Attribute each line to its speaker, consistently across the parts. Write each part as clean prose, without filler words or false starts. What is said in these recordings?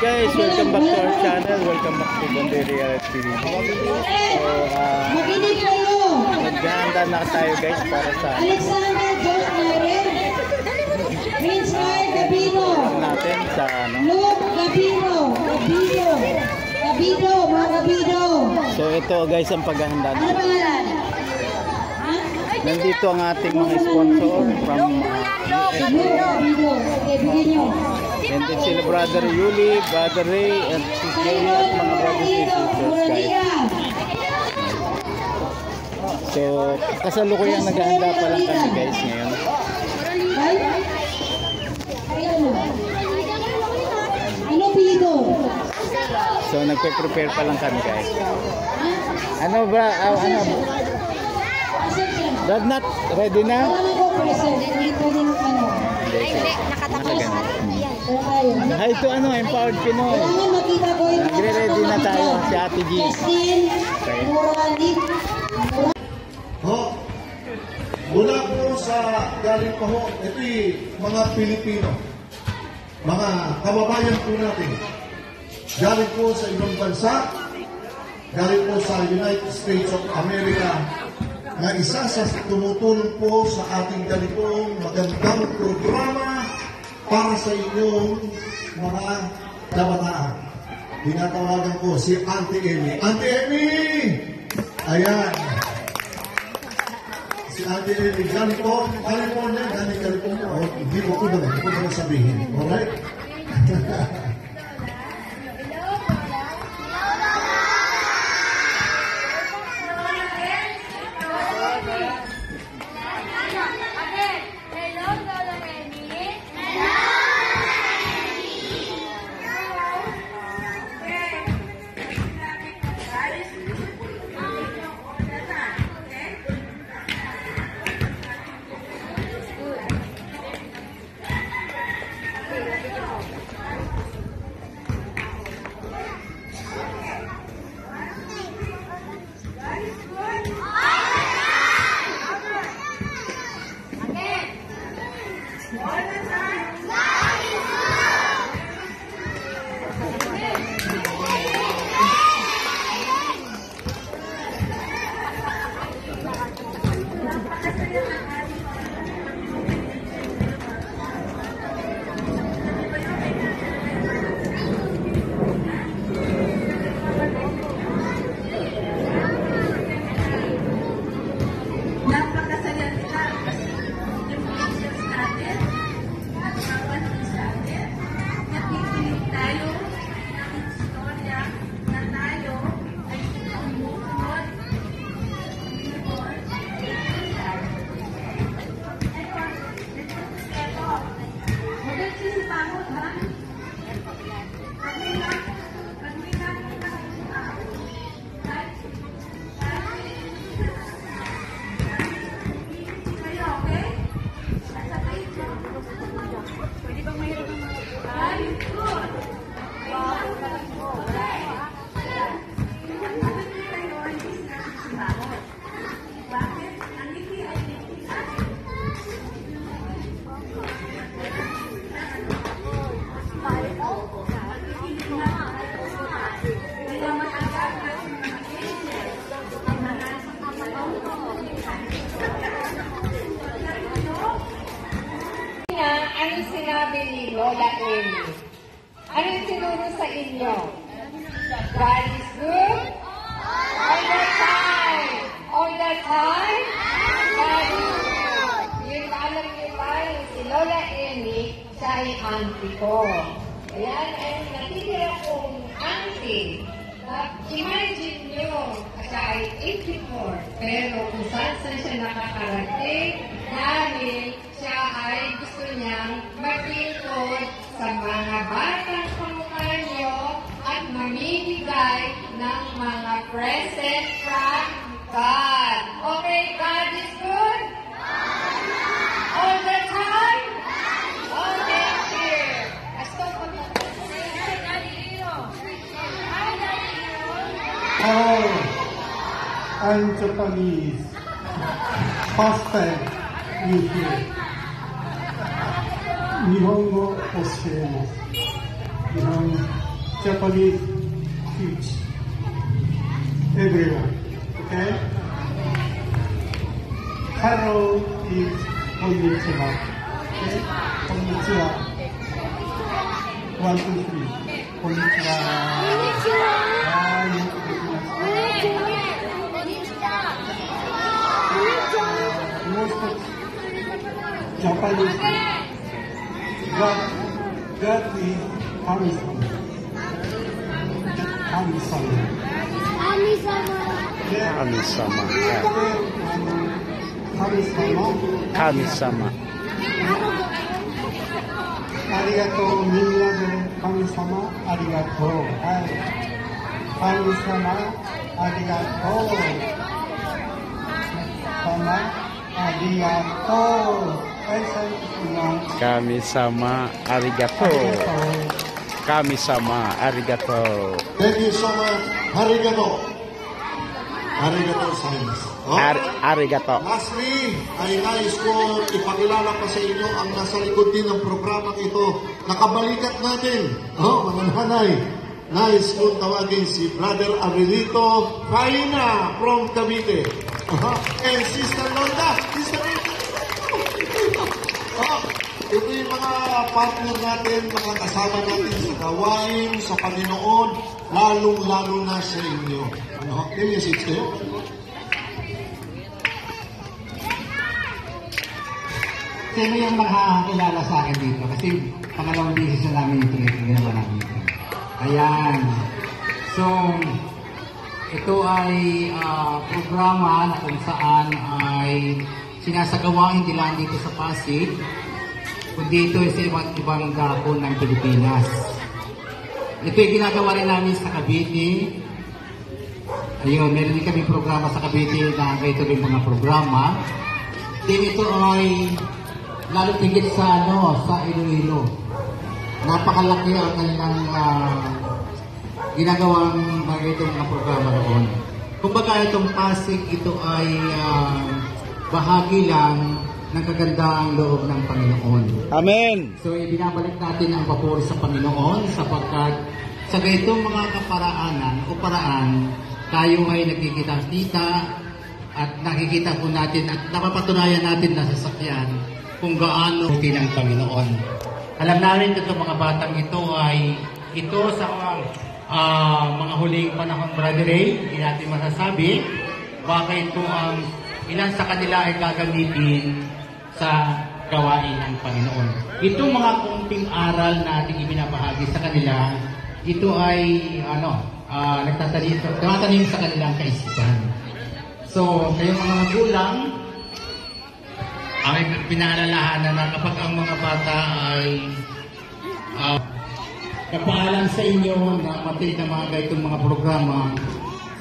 Speaker 1: guys, welcome back to our channel. Welcome back to Bondi Reality TV. So, maghahanda na tayo guys para sa
Speaker 2: Alexander George Maren, Prince Mar Gabino,
Speaker 1: natin sa
Speaker 2: Luke Gabino, mga Gabino.
Speaker 1: So ito guys ang paghahanda
Speaker 2: Ano
Speaker 1: natin.
Speaker 2: pangalan?
Speaker 1: Nandito ang ating mga sponsor from
Speaker 2: Luke Gabino. Okay, bigyan nyo.
Speaker 1: and then sila Brother Yuli, Brother Ray, and Sis Jenny at mga brothers and sisters guys. So kasalukuyan naghahanda pa lang kami guys ngayon.
Speaker 2: Ano pito?
Speaker 1: So nagpe-prepare pa lang kami guys. Ano ba? Ano? Dad not ready na?
Speaker 2: Ano ko present? Hindi pwede ng ano.
Speaker 1: Hindi, nakatapos.
Speaker 2: Wala tayo.
Speaker 1: Ay, ito ano, Empowered Pinoy.
Speaker 2: Kailangan makita ko yung
Speaker 1: Nagre-ready na tayo si Ate G.
Speaker 2: Justin, Moralik.
Speaker 3: Ho, mula po sa galing po ho, ito'y mga Pilipino, mga kababayan po natin. Galing po sa ibang bansa, galing po sa United States of America, na isa sa tumutulong po sa ating ganitong magandang programa para sa inyong mga kabataan. Tinatawagan ko si Auntie Emmy. Auntie Emmy! Ayan. Si Auntie Emmy, galing po, California, galing California. Oh, hindi ko na, hindi ko na sabihin. Alright?
Speaker 4: Ano sinabi ni Lola Emmy? Ano yung tinuro sa inyo? God is good? All the time! All the time? God is good. Yung alam niyo ba, si Lola Emmy, siya ay auntie ko. Ayan, ay natitira kong auntie. Imagine nyo, siya ay 84, pero kung saan siya nakakarating, dahil siya ay gusto niyang maglingkod sa mga batang kamukha niyo at mamimigay ng mga present from God. Okay, God is good? All the time? Okay, here.
Speaker 5: Oh, I'm Japanese. First time you hear. 日本語を教えます。日本語。Japanese teach everyone. Okay? Hello is konnichiwa. Okay? Konnichiwa. 1, 2, 3. Konnichiwa. Ah,よくできました。もう一つ。Japanese. God is 神様。神様。で、
Speaker 1: 神様。
Speaker 5: 神様。
Speaker 1: 神様。
Speaker 5: ありがとう、みんなで神様、ありがとう。はい。神様、ありがとう。様、ありがとう。はい、最後。
Speaker 1: Kami sama arigato. Kami sama arigato.
Speaker 3: Thank you so much. Arigato. Arigato, science. Oh?
Speaker 1: Arigato.
Speaker 3: Lastly, ay nais ko ipakilala pa sa inyo ang nasa likod din ng programang ito. Nakabalikat natin, mga nanay. Nais ko tawagin si Brother Avelito Faina from Cavite. And Sister Londa. Sister Londa. Ito yung mga partner natin, mga kasama natin sa gawain, sa Panginoon, lalong-lalo na sa inyo. Can you sit there?
Speaker 6: Sino yung makakakilala sa akin dito? Kasi pangalawang beses na namin ito ginawa namin ito. Ayan. So, ito ay programa na kung saan ay sinasagawa hindi lang dito sa Pasig, kundi ito ay sa iba't ibang dako ng Pilipinas. Ito ay ginagawa rin namin sa Cavite. Ayun, meron din kami programa sa Cavite na ito rin mga programa. Then ito ay lalo tigit sa sa Iloilo. Napakalaki ang kanilang ginagawang mga programa noon. Kumbaga itong Pasig, ito ay bahagi lang ng kagandang loob ng Panginoon.
Speaker 1: Amen.
Speaker 6: So ibinabalik natin ang papuri sa Panginoon sapagkat sa ganitong mga kaparaanan o paraan, tayo ay nagkikita-kita at nakikita po natin at napapatunayan natin na sasakyan kung gaano ng Panginoon. Alam namin ito mga batang ito ay ito sa mga huling panahon, Brother Ray, hindi natin masasabi baka ito ang ilan sa kanila ay gagamitin sa gawain ng Panginoon. Itong mga kunting aral na ating ibinabahagi sa kanila, ito ay nagtatanim sa kanilang kaisipan. So, kayong mga magulang, ay pinaalalahanan na kapag ang mga bata ay kapaalam sa inyo na matay na mga ganitong mga programa,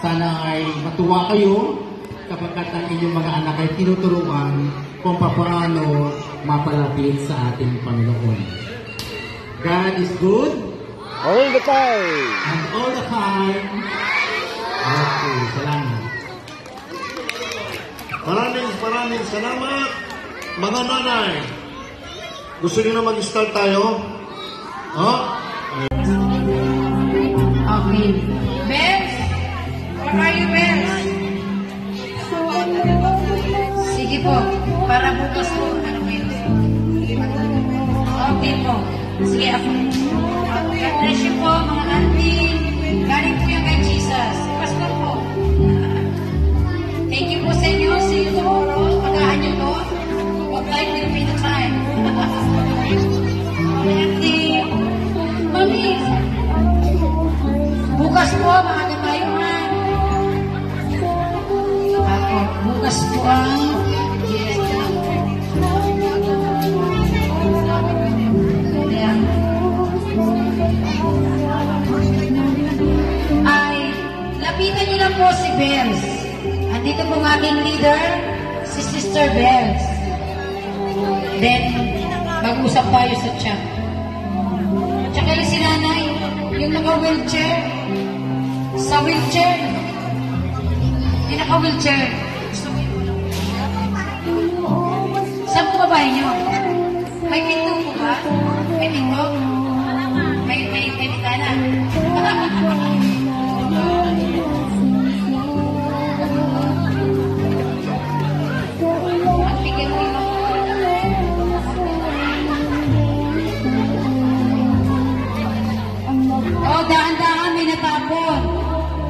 Speaker 6: sana ay matuwa kayo kapagkat ang inyong mga anak ay tinuturuan kung paano mapalapit sa ating Panginoon. God is good.
Speaker 1: All the time.
Speaker 6: And all the time. Okay, salamat.
Speaker 3: Maraming salamat, mga nanay. Gusto niyo na mag-start tayo?
Speaker 4: Okay. Bells? Where are you, Bells? Sige po, para bukas po. Okay po. Sige ako. God bless you po, mga auntie. Galing po yung kay Jesus. Pastor po. Thank you po sa inyo. See you tomorrow. Pagahan nyo to. Huwag tayo Filipino time. Auntie. Mami. Bukas po, mga gamayuhan. Ako, bukas po ang ay lapitan niyo lang po si Bells. Andito po ang aking leader, si Sister Bells. Then, mag-usap tayo sa chat. Tsaka yung si nanay, yung naka-wheelchair. Sa wheelchair. Yung naka-wheelchair. Saan po babae niyo? May pinto po ba? May pinto? May bintana?
Speaker 7: Oh, dahan-dahan may natapon.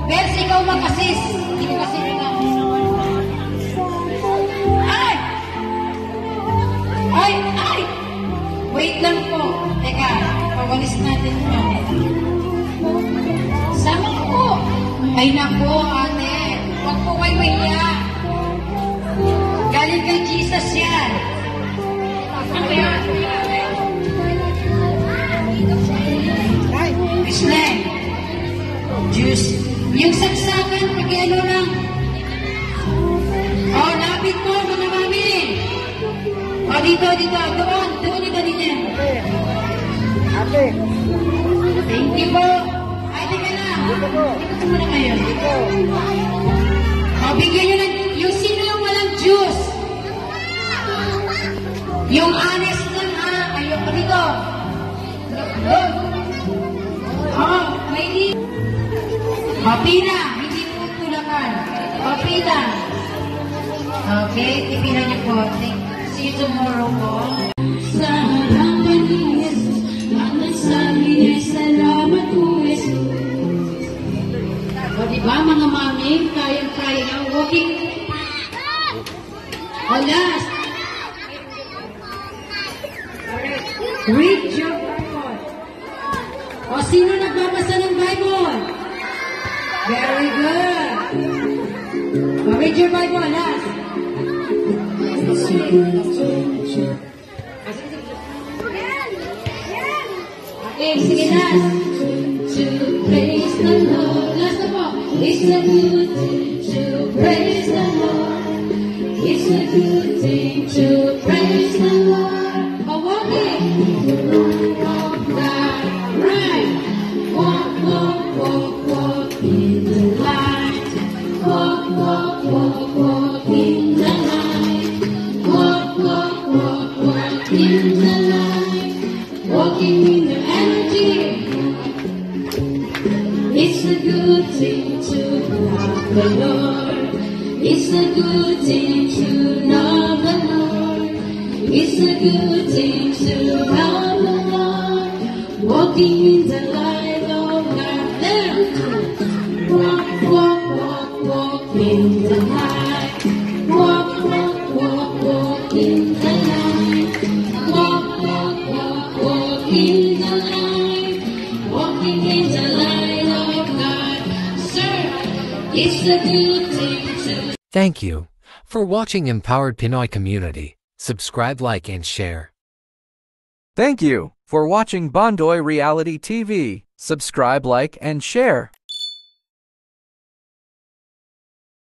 Speaker 7: Bers, ikaw mag-assist. Hindi ko kasi rin ako. Ay! Ay! Ay! Wait lang po. Teka, pawalis natin ito. Sama ko. Ay nako, ate. Huwag po kayo mahiya. Galing kay Jesus yan. Islam. Diyos. Yung saksakan, pag-ano lang. Oh, lapit mo, mga mami. Oh, dito. Doon ito din.
Speaker 1: Ate.
Speaker 7: Thank you po. Ay, teka lang. Dito muna kayo. O, bigyan nyo lang. Yung sino yung walang juice? Yung honest lang, ha? Ayoko dito. May di. O, pina. Hindi po tulakan. O, pina. Okay, tipina niyo po. See you tomorrow po. Sa harapan ni Jesus, ang nagsabi ay salamat po, Jesus. O, diba mga mami, kayang-kaya ang walking. O, last. Read your Bible. O, sino nagbabasa ng Bible? Very good. O, read your Bible, last. Okay, sige, last. To praise the Lord. Last na po. It's a good thing to praise the Lord. It's a good thing to praise the Lord. Oh, walk it. Walk that right. Walk in the light. Walk in the light. Walk in the light. Walking in the energy. It's a good thing to love the Lord. It's a good thing to love the Lord. It's a good thing to love the Lord. Walking in the light of God. Walk in the light. Walk in the light. Walk in the light. Walking in the light of God. Sir, it's a good thing to.
Speaker 8: Thank you for watching Empowered Pinoy Community. Subscribe, like, and share.
Speaker 9: Thank you for watching Bondoy Reality TV. Subscribe, like, and share.